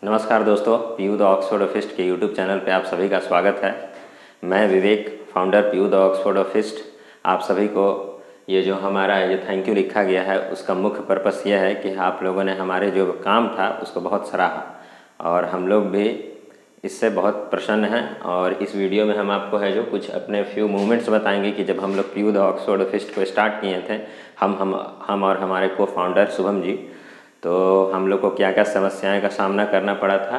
नमस्कार दोस्तों, PU the ऑक्सफोर्डोफिस्ट के यूट्यूब चैनल पे आप सभी का स्वागत है। मैं विवेक, फाउंडर पीयू द ऑक्सफोर्डोफिस्ट। आप सभी को ये जो हमारा ये थैंक यू लिखा गया है उसका मुख्य पर्पस ये है कि आप लोगों ने हमारे जो काम था उसको बहुत सराहा और हम लोग भी इससे बहुत प्रसन्न हैं। और इस वीडियो में हम आपको है जो कुछ अपने फ्यू मोमेंट्स बताएंगे कि जब हम लोग पीयू द ऑक्सफोर्डोफिस्ट को स्टार्ट किए थे, हम और हमारे को फाउंडर शुभम जी, तो हम लोग को क्या क्या समस्याएं का सामना करना पड़ा था।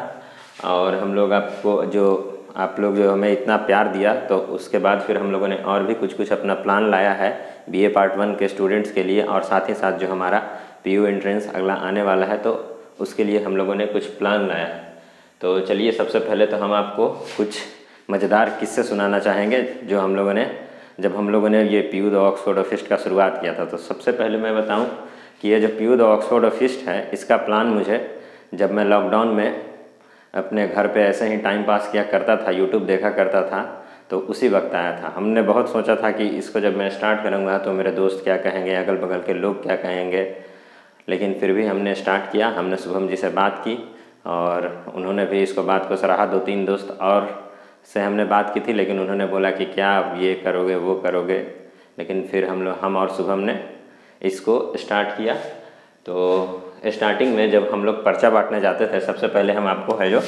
और हम लोग आप लोग जो हमें इतना प्यार दिया, तो उसके बाद फिर हम लोगों ने और भी कुछ अपना प्लान लाया है बीए पार्ट 1 के स्टूडेंट्स के लिए, और साथ ही साथ जो हमारा पीयू एंट्रेंस अगला आने वाला है तो उसके लिए हम लोगों ने कुछ प्लान लाया है। तो चलिए, सबसे पहले तो हम आपको कुछ मज़ेदार किस्से सुनाना चाहेंगे जो जब हम लोगों ने ये पीयू द ऑक्सफोर्डोफिस्ट का शुरुआत किया था। तो सबसे पहले मैं बताऊं कि ये जो पीयू द ऑक्सफोर्डोफिस्ट है, इसका प्लान मुझे जब मैं लॉकडाउन में अपने घर पे ऐसे ही टाइम पास किया करता था, यूट्यूब देखा करता था, तो उसी वक्त आया था। हमने बहुत सोचा था कि इसको जब मैं स्टार्ट करूँगा तो मेरे दोस्त क्या कहेंगे, अगल बगल के लोग क्या कहेंगे, लेकिन फिर भी हमने स्टार्ट किया। हमने शुभम जी से बात की और उन्होंने भी इसको बात को सराहा। 2-3 दोस्त और से हमने बात की थी, लेकिन उन्होंने बोला कि क्या आप ये करोगे वो करोगे, लेकिन फिर हम और शुभम ने इसको स्टार्ट किया। तो स्टार्टिंग में जब हम लोग पर्चा बांटने जाते थे, सबसे पहले हम आपको है जो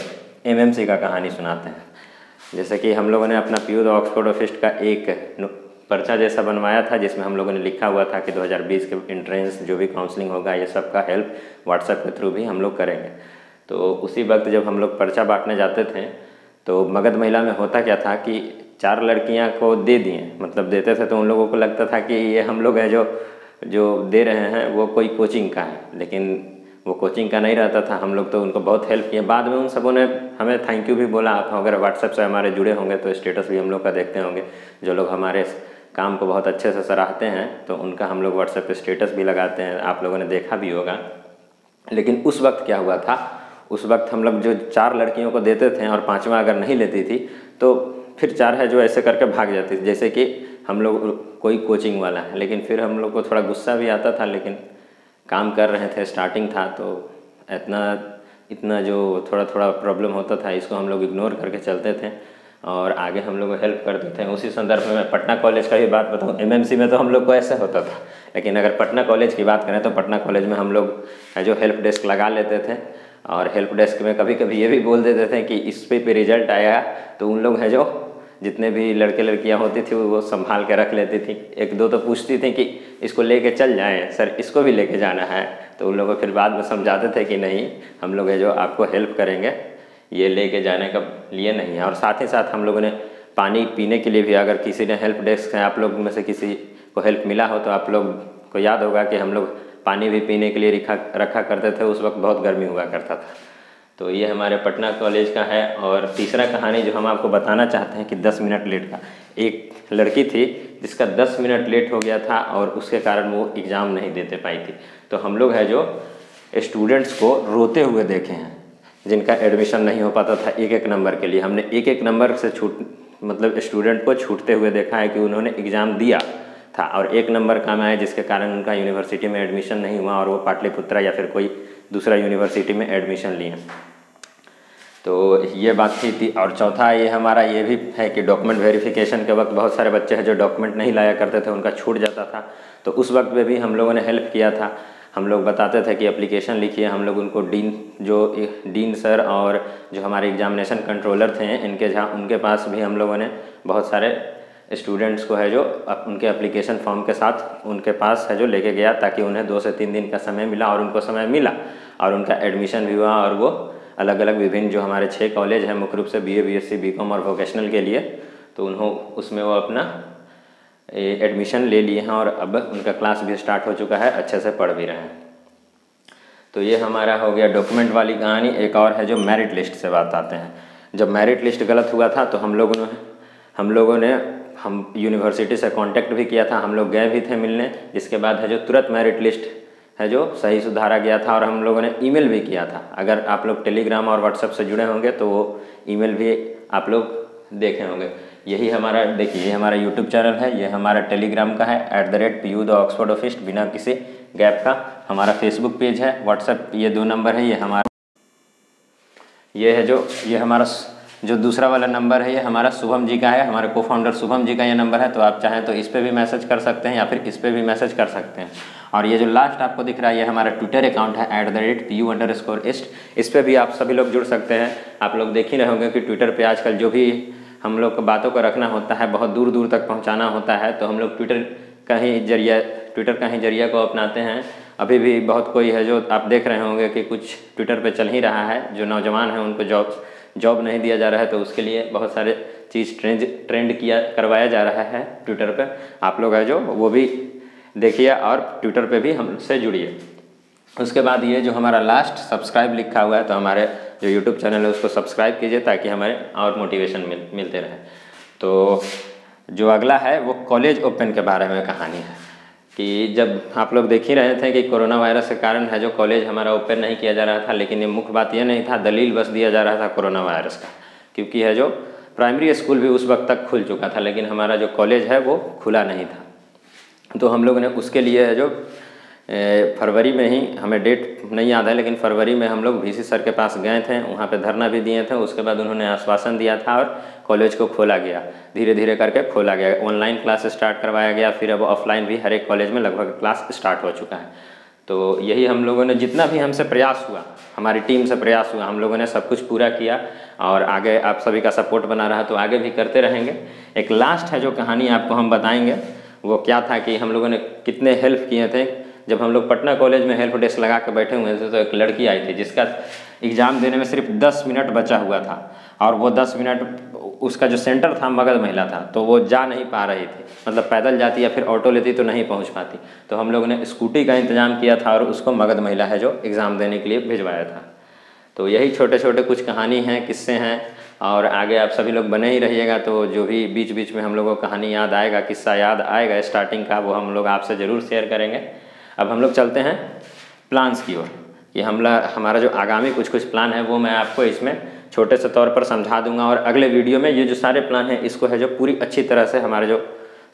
एमएमसी का कहानी सुनाते हैं। जैसे कि हम लोगों ने अपना पीयू द ऑक्सफोर्डोफिस्ट का एक पर्चा जैसा बनवाया था, जिसमें हम लोगों ने लिखा हुआ था कि 2020 के एंट्रेंस जो भी काउंसलिंग होगा ये सब का हेल्प व्हाट्सएप के थ्रू भी हम लोग करेंगे। तो उसी वक्त जब हम लोग पर्चा बांटने जाते थे, तो मगध महिला में होता क्या था कि 4 लड़कियां को दे दिए, मतलब देते थे तो उन लोगों को लगता था कि ये हम लोग है जो दे रहे हैं वो कोई कोचिंग का है, लेकिन वो कोचिंग का नहीं रहता था। हम लोग तो उनको बहुत हेल्प किए। बाद में उन सबों ने हमें थैंक यू भी बोला। आप अगर व्हाट्सएप से हमारे जुड़े होंगे तो स्टेटस भी हम लोग का देखते होंगे। जो लोग हमारे काम को बहुत अच्छे से सराहते हैं तो उनका हम लोग व्हाट्सएप पे स्टेटस भी लगाते हैं, आप लोगों ने देखा भी होगा। लेकिन उस वक्त क्या हुआ था, उस वक्त हम लोग जो 4 लड़कियों को देते थे और 5वां अगर नहीं लेती थी तो फिर 4 है जो ऐसे करके भाग जाती थी, जैसे कि हम लोग कोई कोचिंग वाला है। लेकिन फिर हम लोग को थोड़ा गुस्सा भी आता था, लेकिन काम कर रहे थे, स्टार्टिंग था, तो इतना जो थोड़ा प्रॉब्लम होता था इसको हम लोग इग्नोर करके चलते थे और आगे हम लोग को हेल्प करते थे। उसी संदर्भ में मैं पटना कॉलेज का भी बात बताऊँ। एमएमसी में तो हम लोग को ऐसा होता था, लेकिन अगर पटना कॉलेज की बात करें तो पटना कॉलेज में हम लोग जो हेल्प डेस्क लगा लेते थे और हेल्प डेस्क में कभी कभी ये भी बोल देते थे कि इस पे रिजल्ट आया, तो उन लोग हैं जो जितने भी लड़के लड़कियां होती थी वो संभाल के रख लेती थी। 1-2 तो पूछती थी कि इसको लेके चल जाएं सर, इसको भी लेके जाना है, तो उन लोगों को फिर बाद में समझाते थे कि नहीं, हम लोग है जो आपको हेल्प करेंगे, ये लेके जाने का लिए नहीं है। और साथ ही साथ हम लोगों ने पानी पीने के लिए भी, अगर किसी ने हेल्प डेस्क है आप लोग में से किसी को हेल्प मिला हो तो आप लोग को याद होगा कि हम लोग पानी भी पीने के लिए रखा करते थे। उस वक्त बहुत गर्मी हुआ करता था। तो ये हमारे पटना कॉलेज का है। और तीसरा कहानी जो हम आपको बताना चाहते हैं कि 10 मिनट लेट का, एक लड़की थी जिसका 10 मिनट लेट हो गया था और उसके कारण वो एग्ज़ाम नहीं देते पाई थी। तो हम लोग है जो स्टूडेंट्स को रोते हुए देखे हैं जिनका एडमिशन नहीं हो पाता था। 1-1 नंबर के लिए हमने 1-1 नंबर से मतलब स्टूडेंट को छूटते हुए देखा है कि उन्होंने एग्ज़ाम दिया था और 1 नंबर कम आया, जिसके कारण उनका यूनिवर्सिटी में एडमिशन नहीं हुआ और वो पाटलिपुत्रा या फिर कोई दूसरा यूनिवर्सिटी में एडमिशन लिए। तो ये बात थी। और चौथा ये हमारा ये भी है कि डॉक्यूमेंट वेरिफिकेशन के वक्त बहुत सारे बच्चे हैं जो डॉक्यूमेंट नहीं लाया करते थे, उनका छूट जाता था। तो उस वक्त में भी हम लोगों ने हेल्प किया था। हम लोग बताते थे कि एप्लीकेशन लिखिए। हम लोग उनको डीन सर और जो हमारे एग्जामिनेशन कंट्रोलर थे उनके पास भी हम लोगों ने बहुत सारे स्टूडेंट्स को है जो उनके एप्लीकेशन फॉर्म के साथ उनके पास है जो लेके गया, ताकि उन्हें 2 से 3 दिन का समय मिला और उनको समय मिला और उनका एडमिशन भी हुआ। और वो अलग अलग विभिन्न जो हमारे 6 कॉलेज हैं मुख्य रूप से बीए, बीएससी, बीकॉम और वोकेशनल के लिए, तो उसमें वो अपना एडमिशन ले लिए हैं और अब उनका क्लास भी स्टार्ट हो चुका है, अच्छे से पढ़ भी रहे हैं। तो ये हमारा हो गया डॉक्यूमेंट वाली कहानी। एक और है जो मेरिट लिस्ट से बात आते हैं। जब मेरिट लिस्ट गलत हुआ था तो हम लोगों ने यूनिवर्सिटी से कांटेक्ट भी किया था, हम लोग गए भी थे मिलने, जिसके बाद है जो तुरंत मेरिट लिस्ट है जो सही सुधारा गया था। और हम लोगों ने ईमेल भी किया था। अगर आप लोग टेलीग्राम और व्हाट्सएप से जुड़े होंगे तो वो ईमेल भी आप लोग देखे होंगे। यही हमारा, देखिए ये हमारा यूट्यूब चैनल है, ये हमारा टेलीग्राम का है @PU द ऑक्सफोर्डोफिस्ट बिना किसी गैप का। हमारा फेसबुक पेज है, व्हाट्सएप ये 2 नंबर है, ये हमारा ये है जो ये हमारा जो दूसरा वाला नंबर है, ये हमारा शुभम जी का है, हमारे को फाउंडर शुभम जी का ये नंबर है। तो आप चाहें तो इस पर भी मैसेज कर सकते हैं या फिर इस पर भी मैसेज कर सकते हैं। और ये जो लास्ट आपको दिख रहा है, ये हमारा ट्विटर अकाउंट है @PU_ist। इस पर भी आप सभी लोग जुड़ सकते हैं। आप लोग देख ही रहे होंगे कि ट्विटर पर आजकल जो भी हम लोग को बातों को रखना होता है, बहुत दूर दूर तक पहुँचाना होता है, तो हम लोग ट्विटर का ही जरिया को अपनाते हैं। अभी भी बहुत कोई है जो आप देख रहे होंगे कि कुछ ट्विटर पे चल ही रहा है, जो नौजवान हैं उनको जॉब नहीं दिया जा रहा है, तो उसके लिए बहुत सारे चीज़ ट्रेंड करवाया जा रहा है ट्विटर पे। आप लोग है जो वो भी देखिए और ट्विटर पे भी हमसे जुड़िए। उसके बाद ये जो हमारा लास्ट सब्सक्राइब लिखा हुआ है, तो हमारे जो यूट्यूब चैनल है उसको सब्सक्राइब कीजिए ताकि हमारे और मोटिवेशन मिलते रहे। तो जो अगला है वो कॉलेज ओपन के बारे में कहानी है कि जब आप लोग देख ही रहे थे कि कोरोना वायरस के कारण है जो कॉलेज हमारा ओपन नहीं किया जा रहा था, लेकिन ये मुख्य बात ये नहीं था, दलील बस दिया जा रहा था कोरोना वायरस का, क्योंकि है जो प्राइमरी स्कूल भी उस वक्त तक खुल चुका था, लेकिन हमारा जो कॉलेज है वो खुला नहीं था। तो हम लोग ने उसके लिए है जो फरवरी में ही, हमें डेट नहीं याद है, लेकिन फरवरी में हम लोग VC सर के पास गए थे, वहाँ पे धरना भी दिए थे। उसके बाद उन्होंने आश्वासन दिया था और कॉलेज को खोला गया, धीरे धीरे करके खोला गया। ऑनलाइन क्लास स्टार्ट करवाया गया, फिर अब ऑफलाइन भी हर एक कॉलेज में लगभग क्लास स्टार्ट हो चुका है। तो यही हम लोगों ने जितना भी हमसे प्रयास हुआ, हमारी टीम से प्रयास हुआ, हम लोगों ने सब कुछ पूरा किया और आगे आप सभी का सपोर्ट बना रहा, तो आगे भी करते रहेंगे। एक लास्ट है जो कहानी आपको हम बताएंगे, वो क्या था कि हम लोगों ने कितने हेल्प किए थे। जब हम लोग पटना कॉलेज में हेल्प डेस्क लगा के बैठे हुए थे, तो एक लड़की आई थी जिसका एग्ज़ाम देने में सिर्फ 10 मिनट बचा हुआ था, और वो 10 मिनट उसका जो सेंटर था मगध महिला था, तो वो जा नहीं पा रही थी, मतलब पैदल जाती या फिर ऑटो लेती तो नहीं पहुंच पाती। तो हम लोगों ने स्कूटी का इंतज़ाम किया था और उसको मगध महिला है जो एग्ज़ाम देने के लिए भिजवाया था। तो यही छोटे छोटे कुछ कहानी हैं, किस्से हैं, और आगे आप सभी लोग बने ही रहिएगा। तो जो भी बीच बीच में हम लोगों को कहानी याद आएगा, किस्सा याद आएगा स्टार्टिंग का, वो हम लोग आपसे ज़रूर शेयर करेंगे। अब हम लोग चलते हैं प्लान्स की ओर। ये हमारा जो आगामी कुछ प्लान है वो मैं आपको इसमें छोटे से तौर पर समझा दूंगा, और अगले वीडियो में ये जो सारे प्लान हैं इसको है जो पूरी अच्छी तरह से हमारे जो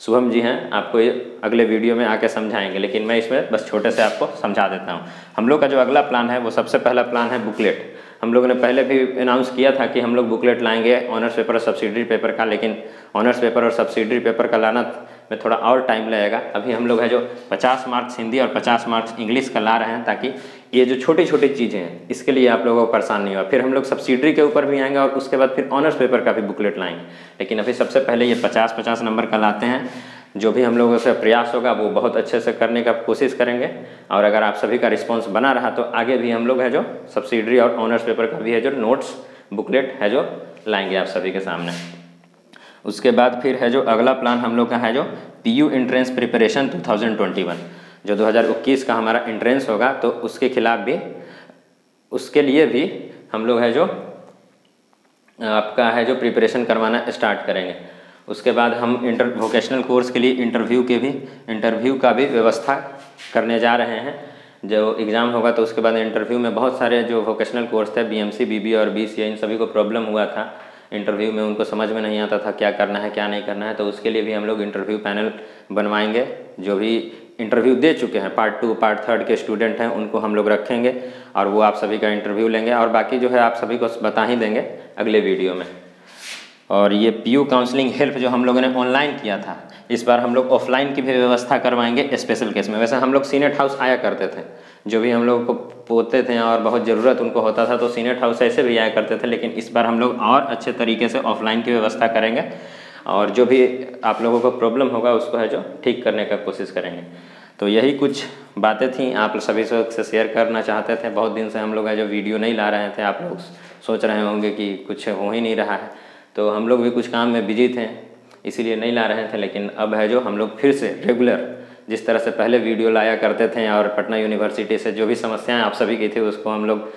शुभम जी हैं आपको ये अगले वीडियो में आके समझाएंगे, लेकिन मैं इसमें बस छोटे से आपको समझा देता हूँ। हम लोग का जो अगला प्लान है वो सबसे पहला प्लान है बुकलेट। हम लोगों ने पहले भी अनाउंस किया था कि हम लोग बुकलेट लाएंगे ऑनर्स पेपर और सब्सिडरी पेपर का, लेकिन ऑनर्स पेपर और सब्सिडरी पेपर का लाना में थोड़ा और टाइम लगेगा। अभी हम लोग है जो 50 मार्क्स हिंदी और 50 मार्क्स इंग्लिश का ला रहे हैं, ताकि ये जो छोटी छोटी चीज़ें हैं इसके लिए आप लोगों को परेशान नहीं हुआ। फिर हम लोग सब्सिडरी के ऊपर भी आएंगे और उसके बाद फिर ऑनर्स पेपर का भी बुकलेट लाएंगे, लेकिन अभी सबसे पहले ये 50-50 नंबर का लाते हैं। जो भी हम लोगों से प्रयास होगा वो बहुत अच्छे से करने का कोशिश करेंगे, और अगर आप सभी का रिस्पांस बना रहा तो आगे भी हम लोग है जो सब्सिडरी और ऑनर्स पेपर का भी है जो नोट्स बुकलेट है जो लाएंगे आप सभी के सामने। उसके बाद फिर है जो अगला प्लान हम लोग का है जो PU एंट्रेंस प्रिपरेशन 2021, जो 2021 का हमारा एंट्रेंस होगा, तो उसके खिलाफ भी, उसके लिए भी हम लोग है जो आपका है जो प्रिपरेशन करवाना स्टार्ट करेंगे। उसके बाद हम वोकेशनल कोर्स के लिए इंटरव्यू का भी व्यवस्था करने जा रहे हैं। जो एग्ज़ाम होगा तो उसके बाद इंटरव्यू में बहुत सारे जो वोकेशनल कोर्स थे, BMC, BBA और BCA, इन सभी को प्रॉब्लम हुआ था इंटरव्यू में, उनको समझ में नहीं आता था क्या करना है क्या नहीं करना है। तो उसके लिए भी हम लोग इंटरव्यू पैनल बनवाएंगे। जो भी इंटरव्यू दे चुके हैं पार्ट 2 पार्ट 3 के स्टूडेंट हैं उनको हम लोग रखेंगे, और वो आप सभी का इंटरव्यू लेंगे, और बाकी जो है आप सभी को बता ही देंगे अगले वीडियो में। और ये PU काउंसलिंग हेल्प जो हम लोगों ने ऑनलाइन किया था, इस बार हम लोग ऑफलाइन की भी व्यवस्था करवाएंगे स्पेशल केस में। वैसे हम लोग सीनेट हाउस आया करते थे, जो भी हम लोग को पोते थे और बहुत ज़रूरत उनको होता था तो सीनेट हाउस ऐसे भी आया करते थे, लेकिन इस बार हम लोग और अच्छे तरीके से ऑफलाइन की व्यवस्था करेंगे, और जो भी आप लोगों को प्रॉब्लम होगा उसको है जो ठीक करने का कोशिश करेंगे। तो यही कुछ बातें थी, आप सभी से शेयर करना चाहते थे। बहुत दिन से हम लोग है जो वीडियो नहीं ला रहे थे, आप लोग सोच रहे होंगे कि कुछ हो ही नहीं रहा है, तो हम लोग भी कुछ काम में बिजी थे इसीलिए नहीं ला रहे थे। लेकिन अब है जो हम लोग फिर से रेगुलर जिस तरह से पहले वीडियो लाया करते थे, और पटना यूनिवर्सिटी से जो भी समस्याएं आप सभी की थी उसको हम लोग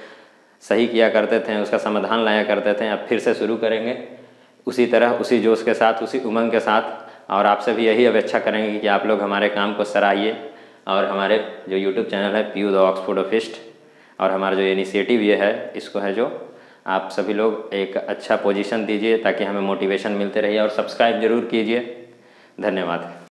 सही किया करते थे, उसका समाधान लाया करते थे, अब फिर से शुरू करेंगे उसी तरह, उसी जोश के साथ, उसी उमंग के साथ। और आपसे भी यही अपेक्षा करेंगे कि आप लोग हमारे काम को सराहिए, और हमारे जो यूट्यूब चैनल है PU the Oxford of east, और हमारा जो इनिशिएटिव ये है इसको है जो आप सभी लोग एक अच्छा पोजीशन दीजिए ताकि हमें मोटिवेशन मिलते रहिए, और सब्सक्राइब जरूर कीजिए। धन्यवाद।